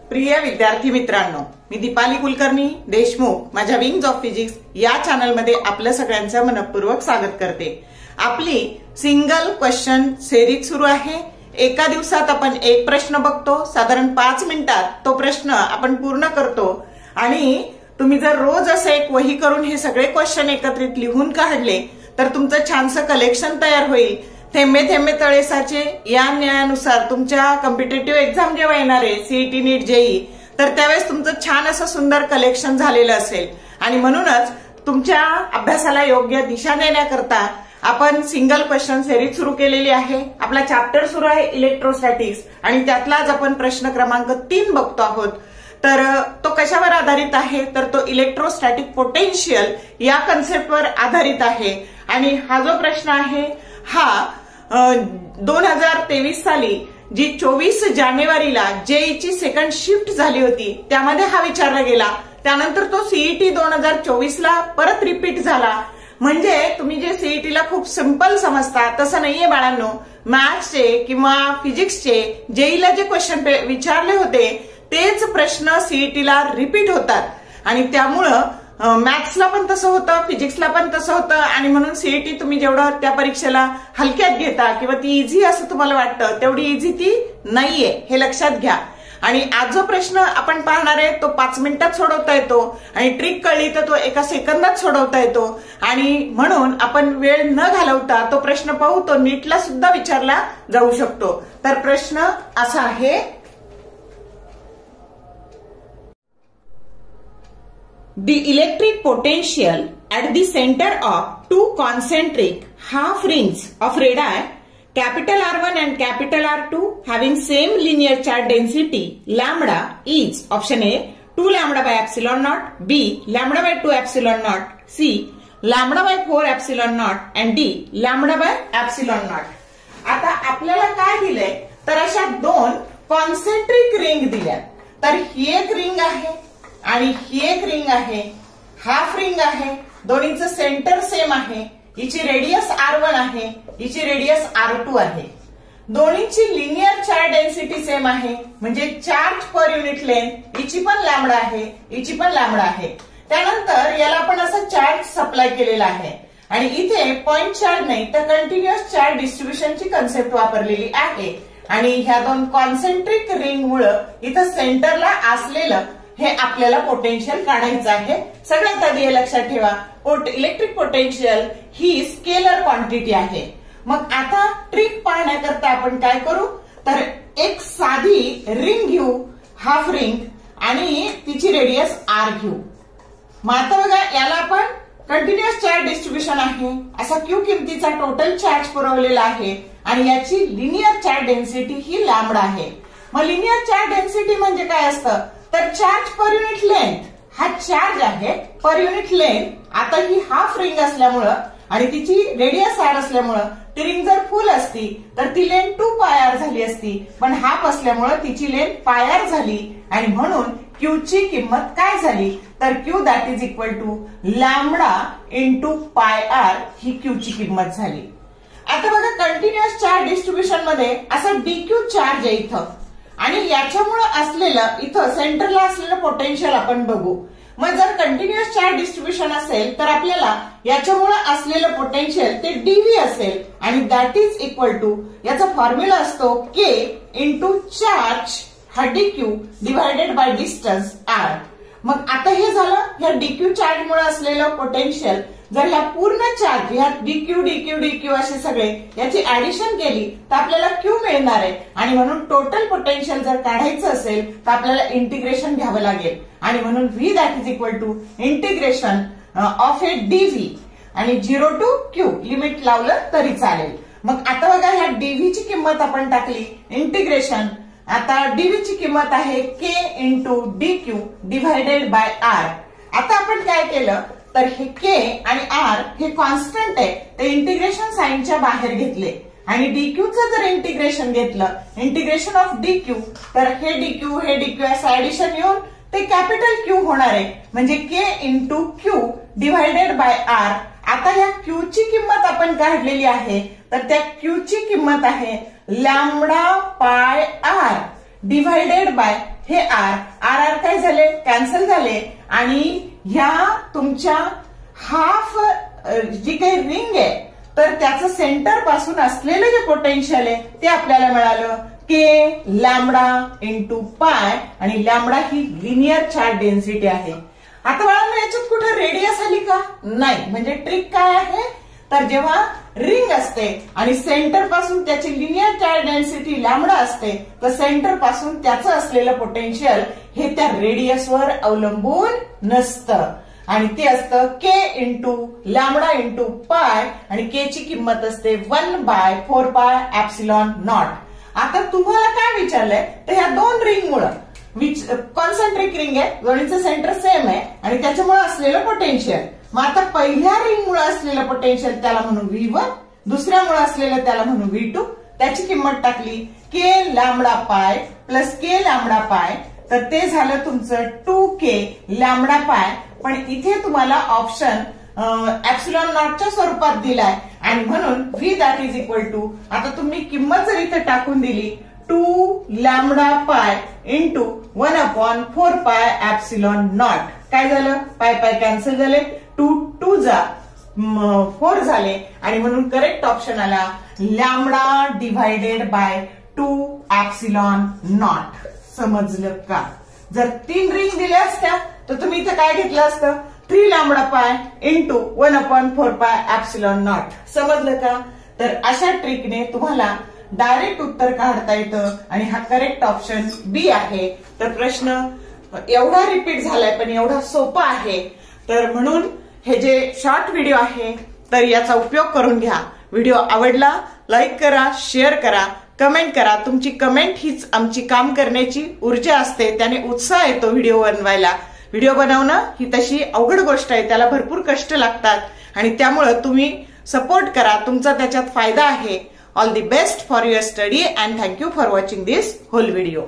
प्रिय विद्यार्थी मित्रांनो, मी दीपाली कुलकर्णी देशमुख माझ्या विंग्स ऑफ फिजिक्स या चॅनलमध्ये आपल्या सगळ्यांचं मनपूर्वक स्वागत करते। आपली सिंगल क्वेश्चन सिरीज सुरू आहे। एका दिवसात आपण एक प्रश्न बघतो, साधारण 5 मिनिटात तो प्रश्न आपण पूर्ण करतो आणि तुम्ही जर रोज असं एक वही करून हे सगळे क्वेश्चन एकत्रित लिहून काढले तर तुमचं छानसं कलेक्शन तयार होईल। थेंबे थेंबे तळे साचे या न्यायानुसार तुमच्या कॉम्पिटिटिव्ह एक्झाम जेव्हा येणार आहे सीईटी नीट जेई, तर त्यावेळेस तुमचं छान असं सुंदर कलेक्शन झालेलं असेल आणि म्हणूनच तुमच्या अभ्यासाला योग्य दिशा देण्याकरता आपण सिंगल क्वेश्चन सिरीज सुरू केलेली आहे। आपला चॅप्टर सुरू आहे इलेक्ट्रोस्टॅटिक्स आणि त्यातलाच आपण प्रश्न क्रमांक 3 बघतो आहोत। तर तो कशावर आधारित आहे, तर तो इलेक्ट्रोस्टॅटिक पोटेन्शियल या कन्सेप्टवर आधारित आहे। आणि हा जो प्रश्न आहे हा 2023 साली जी 24 जानेवारीला जेईची सेकंड शिफ्ट झाली होती त्यामध्ये हा विचारला गेला। त्यानंतर तो सीईटी 2024 ला परत रिपीट झाला। म्हणजे तुम्ही जे सीईटीला खूप सिंपल समजता तसं नाहीये बाळांनो। मॅथ्सचे किंवा फिजिक्सचे जेईला जे क्वेश्चन विचारले होते तेच प्रश्न सीईटीला रिपीट होतात आणि त्यामुळं मॅथ्सला पण तसं होतं, फिजिक्सला पण तसं होतं आणि म्हणून सीईटी तुम्ही जेवढं त्या परीक्षेला हलक्यात घेता किंवा ती इझी असं तुम्हाला वाटतं तेवढी इझी ती नाहीये, हे लक्षात घ्या। आणि आज जो प्रश्न आपण पाहणार आहे तो 5 मिनिटात सोडवता येतो आणि ट्रिक कळली तर तो 1 सेकंदात सोडवता येतो आणि म्हणून आपण वेळ न घालवता तो प्रश्न पाहू, तो नीटला सुद्धा विचारला जाऊ शकतो। तर प्रश्न असा आहे, The electric potential at the center of two concentric half rings of radii, capital R1 and capital R2, having same linear charge density lambda is option A 2 lambda by epsilon naught, B lambda by 2 epsilon naught, C lambda by 4 epsilon naught and D lambda by epsilon naught। आता आपल्याला काय दिलंय तर अशा 2 concentric ring दिल्या। तर ही एक ring आहे आणि ही एक रिंग आहे, हाफ रिंग आहे, दोन्हीचं सेंटर सेम आहे। हिची रेडियस R1 आहे, हिची रेडियस R2 आहे। दोन्हीची लिनियर चार्ज डेन्सिटी सेम आहे, म्हणजे चार्ज पर युनिट लेंथ हिची पण लॅम्बडा आहे, हिची पण लॅम्बडा आहे। त्यानंतर याला आपण असं चार्ज सप्लाय केलेला आहे आणि इथे पॉइंट चार्ज नाही तर कंटिन्युअस चार्ज डिस्ट्रीब्युशनची कन्सेप्ट वापरलेली आहे। आणि ह्या 2 कॉन्सेंट्रिक रिंग मुळे इथं सेंटरला असलेलं हे आपल्याला पोटेन्शियल काढायचं आहे। सगळ्यात आधी हे लक्षात ठेवा, इलेक्ट्रिक पोटेन्शियल ही स्केलर क्वांटिटी आहे। मग आता ट्रिक पाहण्याकरता आपण काय करू तर एक साधी रिंग घेऊ, हाफ रिंग, आणि तिची रेडियस R घेऊ। मग आता बघा याला आपण कंटिन्युअस चार्ज डिस्ट्रीब्युशन आहे, असा Q किमतीचा टोटल चार्ज पुरवलेला आहे आणि याची लिनियर चार्ज डेन्सिटी ही लॅम्बडा आहे। मग लिनियर चार्ज डेन्सिटी म्हणजे काय असतं तर चार्ज पर युनिट लेंथ, हा चार्ज आहे पर युनिट लेंथ। आता ही हाफ रिंग असल्यामुळं आणि तिची रेडियस R असल्यामुळं ती रिंग जर फुल असती तर ती लेंथ 2πr झाली असती, पण हाफ असल्यामुळं तिची लेंथ πr झाली आणि म्हणून Q ची किंमत काय झाली तर Q that is equal to lambda into πr ही Q ची किंमत झाली। आता बघा कंटिन्युअस चार्ज डिस्ट्रीब्युशन मध्ये असा dq चार्ज आहे इथं आणि याच्यामुळे असलेलं इथं सेंटरला असलेलं पोटेन्शियल आपण बघू। मग जर कंटिन्युअस चार्ज डिस्ट्रीब्युशन असेल तर आपल्याला याच्यामुळे असलेलं पोटेन्शियल ते dv असेल आणि दॅट इज इक्वल टू याचा फॉर्म्युला असतो k इंटू चार्ज हा dq divided by distance r। मग आता हे झालं ह्या dq चार्ज मुळे असलेलं पोटेन्शियल। जर ह्या पूर्ण चार्ज ह्या dq dq dq असे सगळे याची ऍडिशन केली तर आपल्याला Q मिळणार आहे आणि म्हणून टोटल पोटेन्शियल जर काढायचं असेल तर आपल्याला इंटिग्रेशन घ्यावं लागेल आणि म्हणून V that is equal to integration of E dv आणि 0 टू Q लिमिट लावलं तरी चालेल। मग आता बघा ह्या dv ची किंमत आपण टाकली इंटिग्रेशन, आता dv ची किंमत आहे k into dq divided by r। आता आपण काय केलं तर हे k आणि r हे कॉन्स्टंट आहे ते इंटिग्रेशन साइनच्या बाहेर घेतले आणि dq चं जर इंटिग्रेशन घेतलं इंटिग्रेशन ऑफ dq तर हे dq असं ऍडिशन येऊन ते कॅपिटल Q होणार आहे, म्हणजे k into Q divided by r। आता या Q ची किंमत आपण काढलेली आहे तर त्या Q ची किंमत आहे लॅम्बडा पाय r डिवायडेड बाय हे आर काय झाले, कॅन्सल झाले आणि ह्या तुमच्या हाफ जी काही रिंग आहे तर त्याचं सेंटर पासून असलेलं जे पोटेन्शियल आहे ते आपल्याला मिळालं के लॅम्बडा इंटू पाय आणि लॅम्बडा ही लिनियर चार्ज डेन्सिटी आहे. आता बाळांनो याच्यात कुठे रेडियस आली का, नाही. म्हणजे ट्रिक काय आहे तर जेव्हा रिंग असते आणि सेंटर पासून त्याची लिनियर चार्ज डेन्सिटी लॅम्बडा असते तर सेंटर पासून त्याचं असलेलं पोटेन्शियल हे त्या रेडियसवर अवलंबून नसतं आणि ते असतं के इंटू लॅम्बडा इंटू पाय आणि के ची किंमत असते 1/4 पाय एप्सिलॉन नॉट. आता तुम्हाला काय विचारलंय तर ह्या दोन रिंग मुळे कॉन्सेंट्रिक रिंग आहे, दोन्हीचं सेंटर सेम आहे आणि त्याच्यामुळे असलेलं पोटेन्शियल. मग आता पहिल्या रिंग मुळे असलेलं पोटेन्शियल त्याला म्हणू V1, दुसऱ्या मुळे असलेलं त्याला म्हणू V2. त्याची किंमत टाकली के लॅम्बडा पाय प्लस के लॅम्बडा पाय तर ते झालं तुमचं 2k लॅम्बडा पाय. पण इथे तुम्हाला ऑप्शन एप्सिलॉन नॉटच्या स्वरूपात दिलाय आणि म्हणून V that is equal to, आता तुम्ही किंमत जर इथे टाकून दिली 2 lambda pi into 1/4 pi epsilon not. काय झालं, पाय पाय कॅन्सल झाले, 2 जा 4 झाले आणि म्हणून करेक्ट ऑप्शन आला lambda divided by 2 epsilon not. समजलं का? जर 3 रिंग दिल्या असत्या तर तुम्ही इथे काय घेतलं असतं 3 lambda pi into 1/4 pi epsilon not. समजलं का? तर अशा ट्रिकने तुम्हाला डायरेक्ट उत्तर काढता येतं आणि हा करेक्ट ऑप्शन बी आहे. तर प्रश्न एवढा रिपीट झालाय पण एवढा सोपा आहे तर म्हणून हे जे शॉर्ट व्हिडिओ आहे तर याचा उपयोग करून घ्या. व्हिडिओ आवडला लाईक करा, शेअर करा, कमेंट करा. तुमची कमेंट हीच आमची काम करण्याची ऊर्जा असते, त्याने उत्साह येतो व्हिडिओ बनवायला. व्हिडिओ बनवणं ही तशी अवघड गोष्ट आहे, त्याला भरपूर कष्ट लागतात आणि त्यामुळे तुम्ही सपोर्ट करा, तुमचा त्याच्यात फायदा आहे. All the best for your study and thank you for watching this whole video.